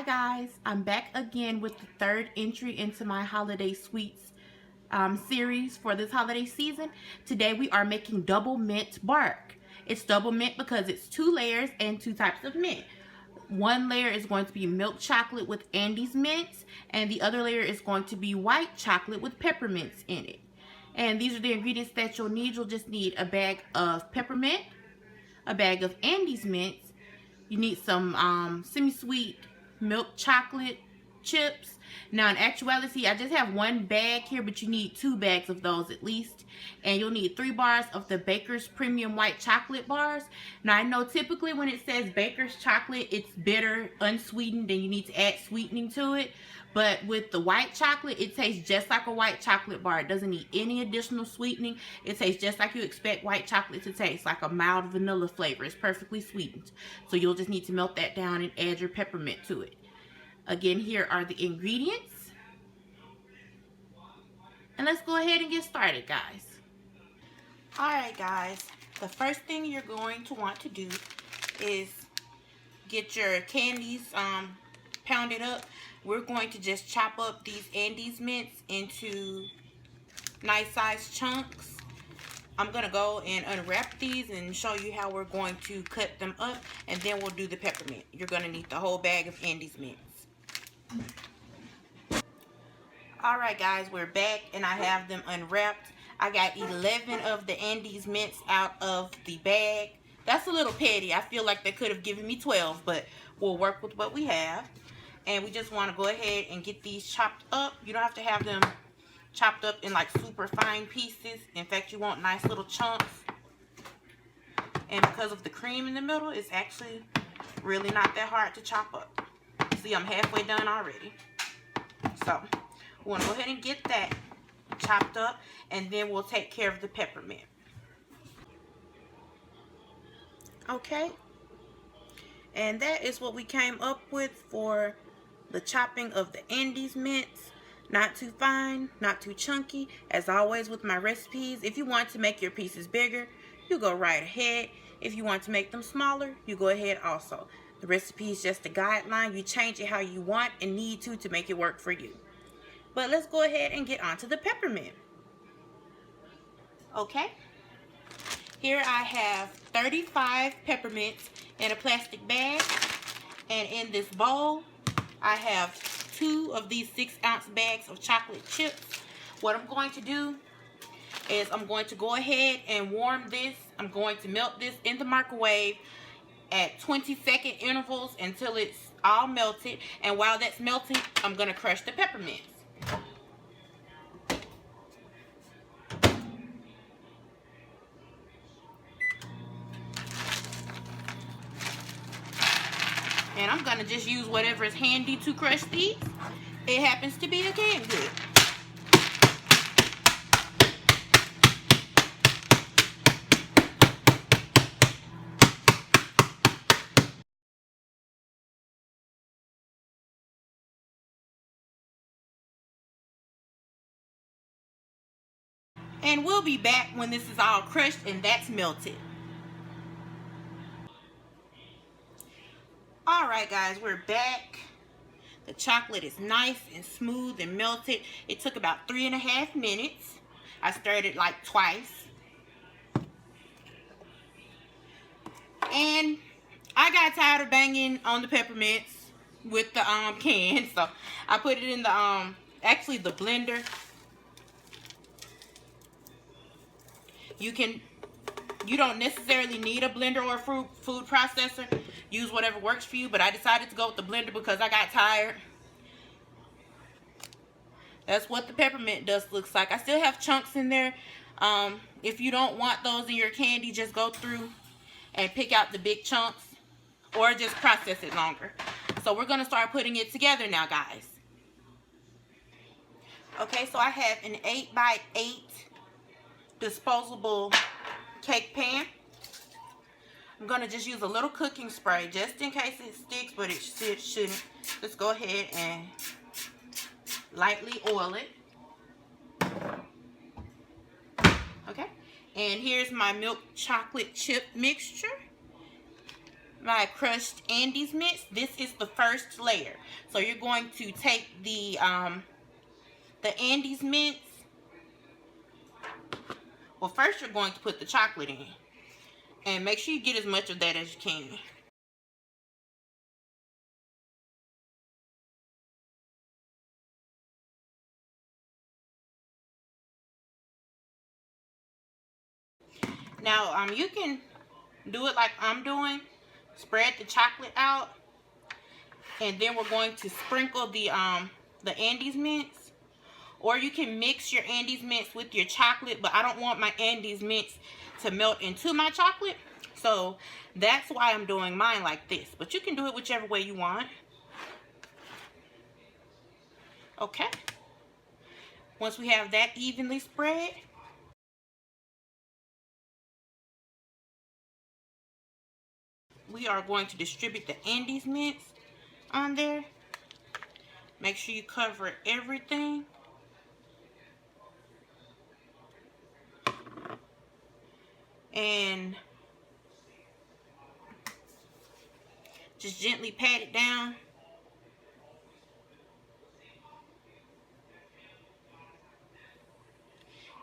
guys, I'm back again with the third entry into my holiday sweets series for this holiday season. Today we are making double mint bark. It's double mint because it's 2 layers and 2 types of mint. One layer is going to be milk chocolate with Andes mints, and the other layer is going to be white chocolate with peppermints in it. And these are the ingredients that you'll need. You'll just need a bag of peppermint, a bag of Andes mints. You need some semi-sweet milk chocolate chips. Now in actuality, I just have one bag here, but you need 2 bags of those at least. And you'll need 3 bars of the Baker's Premium White Chocolate bars. Now I know typically when it says Baker's Chocolate, it's bitter, unsweetened, and you need to add sweetening to it. But with the white chocolate, it tastes just like a white chocolate bar. It doesn't need any additional sweetening. It tastes just like you expect white chocolate to taste, like a mild vanilla flavor. It's perfectly sweetened. So you'll just need to melt that down and add your peppermint to it. Again, here are the ingredients. And let's go ahead and get started, guys. Alright, guys. The first thing you're going to want to do is get your candies pounded up. We're going to just chop up these Andes mints into nice sized chunks. I'm going to go and unwrap these and show you how we're going to cut them up, and then we'll do the peppermint. You're going to need the whole bag of Andes mints. Alright guys, we're back and I have them unwrapped. I got 11 of the Andes mints out of the bag. That's a little petty. I feel like they could have given me 12, but we'll work with what we have. And we just want to go ahead and get these chopped up. You don't have to have them chopped up in like super fine pieces. In fact, you want nice little chunks. And because of the cream in the middle, it's actually really not that hard to chop up. See, I'm halfway done already. So, we want to go ahead and get that chopped up, and then we'll take care of the peppermint. Okay. And that is what we came up with for the chopping of the Andes mints. Not too fine, not too chunky. As always with my recipes, if you want to make your pieces bigger, you go right ahead. If you want to make them smaller, you go ahead also. The recipe is just a guideline. You change it how you want and need to make it work for you. But let's go ahead and get onto the peppermint. Okay. Here I have 35 peppermints in a plastic bag. And in this bowl, I have 2 of these 6-ounce bags of chocolate chips. What I'm going to do is I'm going to go ahead and warm this. I'm going to melt this in the microwave at 20-second intervals until it's all melted. And while that's melting, I'm going to crush the peppermints. And I'm going to just use whatever is handy to crush these. It happens to be a canned good. And we'll be back when this is all crushed and that's melted. Alright guys, we're back. The chocolate is nice and smooth and melted. It took about 3.5 minutes. I stirred it like twice. And I got tired of banging on the peppermints with the can. So I put it in the actually the blender. You don't necessarily need a blender or a food processor. Use whatever works for you, but I decided to go with the blender because I got tired. That's what the peppermint dust looks like. I still have chunks in there. If you don't want those in your candy, just go through and pick out the big chunks or just process it longer. So we're going to start putting it together now, guys. Okay, so I have an 8x8 disposable cake pan. I'm going to just use a little cooking spray just in case it sticks, but it shouldn't. Let's go ahead and lightly oil it. Okay, and here's my milk chocolate chip mixture. my crushed Andes mints. This is the first layer. So you're going to take the Andes mints. Well, first you're going to put the chocolate in. And make sure you get as much of that as you can. Now, you can do it like I'm doing. Spread the chocolate out. And then we're going to sprinkle the Andes mints. Or you can mix your Andes mints with your chocolate, but I don't want my Andes mints to melt into my chocolate. So that's why I'm doing mine like this. But you can do it whichever way you want. Okay. Once we have that evenly spread, we are going to distribute the Andes mints on there. Make sure you cover everything. And just gently pat it down.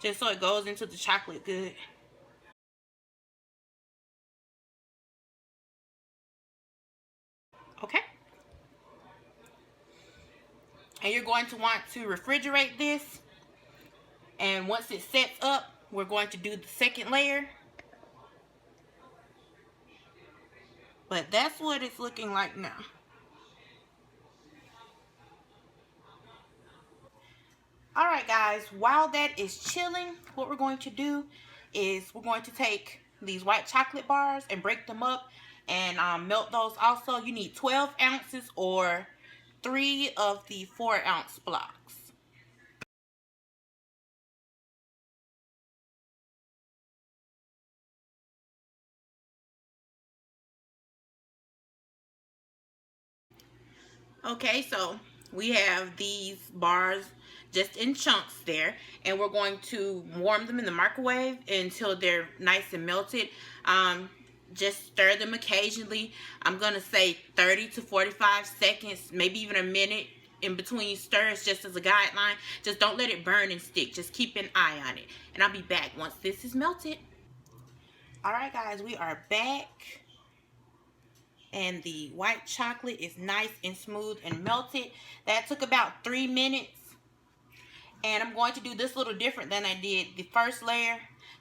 Just so it goes into the chocolate good. Okay. And you're going to want to refrigerate this. And once it sets up, we're going to do the second layer. But that's what it's looking like now. Alright guys, while that is chilling, what we're going to do is we're going to take these white chocolate bars and break them up and melt those also. You need 12 ounces or 3 of the 4-ounce blocks. Okay, so we have these bars just in chunks there, and we're going to warm them in the microwave until they're nice and melted. Just stir them occasionally. I'm gonna say 30 to 45 seconds, maybe even a minute in between stirs, just as a guideline. Just don't let it burn and stick. Just keep an eye on it, and I'll be back once this is melted. All right guys, we are back. And the white chocolate is nice and smooth and melted. That took about 3 minutes. And I'm going to do this a little different than I did the first layer.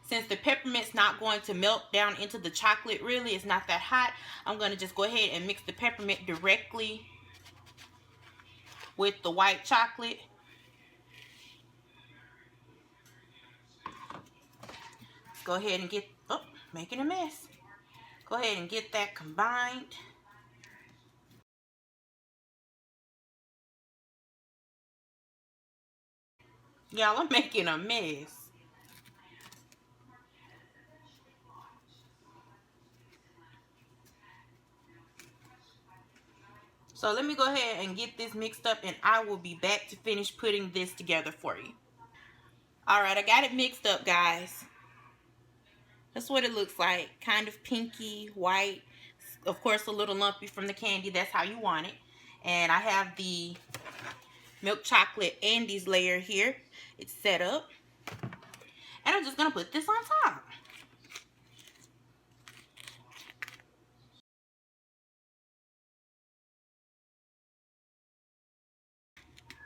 Since the peppermint's not going to melt down into the chocolate, really, it's not that hot, I'm going to just go ahead and mix the peppermint directly with the white chocolate. Let's go ahead and get, oh, making a mess. Go ahead and get that combined. Y'all, I'm making a mess. So let me go ahead and get this mixed up, and I will be back to finish putting this together for you. Alright, I got it mixed up, guys. That's what it looks like. Kind of pinky, white. Of course, a little lumpy from the candy. That's how you want it. And I have the milk chocolate Andes layer here. It's set up. And I'm just going to put this on top.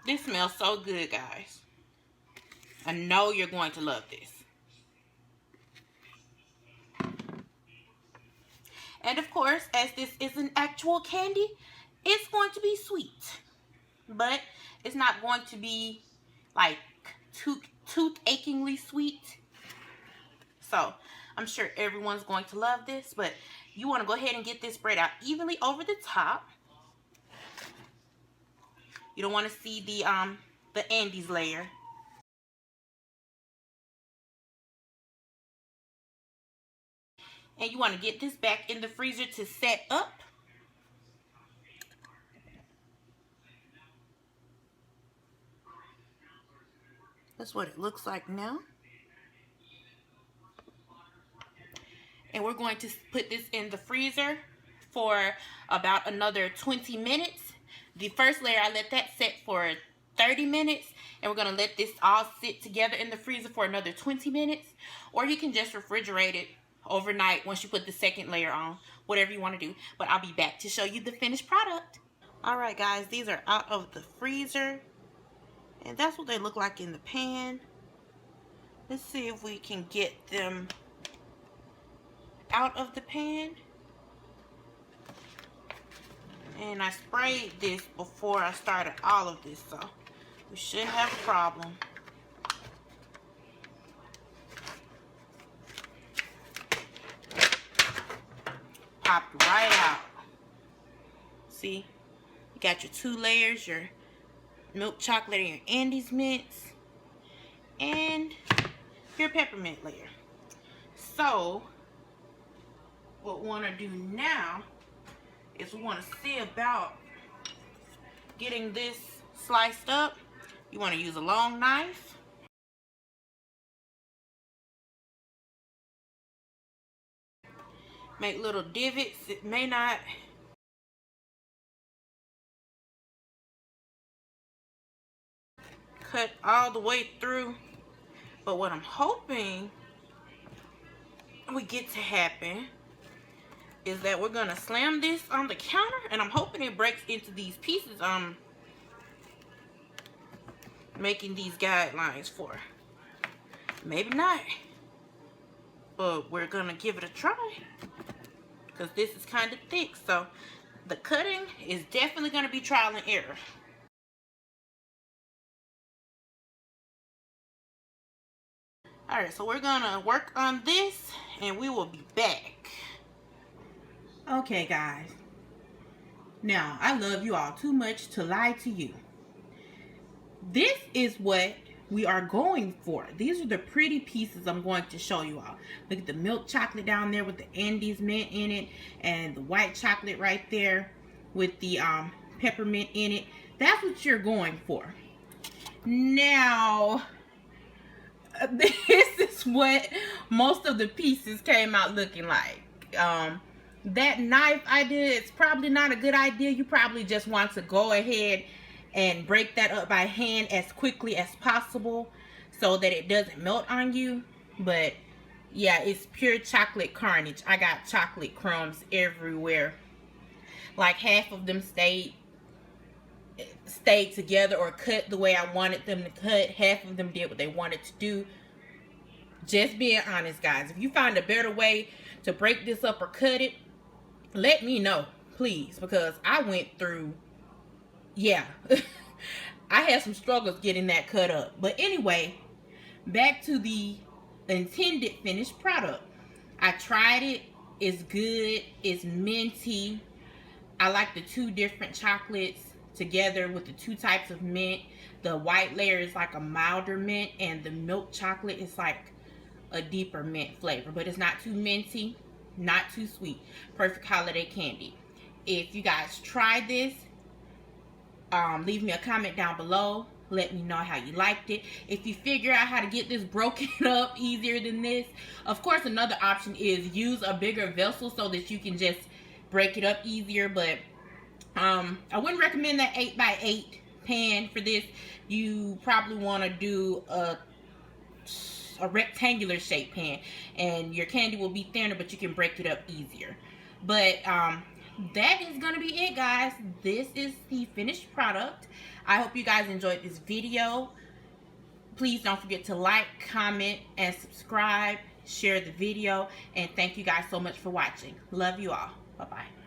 This smells so good, guys. I know you're going to love this. And of course, as this is an actual candy, it's going to be sweet. But it's not going to be like tooth-achingly sweet. So I'm sure everyone's going to love this. But you want to go ahead and get this spread out evenly over the top. You don't want to see the Andes layer. And you want to get this back in the freezer to set up. That's what it looks like now. And we're going to put this in the freezer for about another 20 minutes. The first layer, I let that set for 30 minutes, and we're gonna let this all sit together in the freezer for another 20 minutes. Or you can just refrigerate it overnight once you put the second layer on, whatever you want to do. But I'll be back to show you the finished product. Alright guys, these are out of the freezer, and that's what they look like in the pan. Let's see if we can get them out of the pan. And I sprayed this before I started all of this, so we shouldn't have a problem. Popped right out. See? You got your 2 layers, your milk chocolate and your candies mints, and your peppermint layer. So, what we want to do now is we want to see about getting this sliced up. You want to use a long knife. Make little divots. It may not cut all the way through, but what I'm hoping we get to happen is that we're gonna slam this on the counter, and I'm hoping it breaks into these pieces I'm making these guidelines for. Maybe not, but we're gonna give it a try because this is kind of thick, so the cutting is definitely gonna be trial and error. Alright, so we're gonna work on this and we will be back. Okay guys, now I love you all too much to lie to you. This is what we are going for. These are the pretty pieces I'm going to show you all. Look at the milk chocolate down there with the candies mint in it, and the white chocolate right there with the peppermint in it. That's what you're going for. Now, this is what most of the pieces came out looking like. That knife idea is probably not a good idea. You probably just want to go ahead and break that up by hand as quickly as possible so that it doesn't melt on you. But yeah, it's pure chocolate carnage. I got chocolate crumbs everywhere. Like half of them stayed together or cut the way I wanted them to cut. Half of them did what they wanted to do. Just being honest, guys. If you find a better way to break this up or cut it, let me know, please, because I went through, yeah, I had some struggles getting that cut up. But anyway, back to the intended finished product. I tried it. It's good. It's minty. I like the 2 different chocolates together with the 2 types of mint. The white layer is like a milder mint, and the milk chocolate is like a deeper mint flavor, but it's not too minty, not too sweet. Perfect holiday candy. If you guys try this, leave me a comment down below. Let me know how you liked it. If you figure out how to get this broken up easier than this, of course another option is use a bigger vessel so that you can just break it up easier. But I wouldn't recommend that 8x8 pan for this. You probably want to do a rectangular shape pan, and your candy will be thinner, but you can break it up easier. But that is gonna be it, guys. This is the finished product. I hope you guys enjoyed this video. Please don't forget to like, comment, and subscribe. Share the video, and thank you guys so much for watching. Love you all. Bye bye.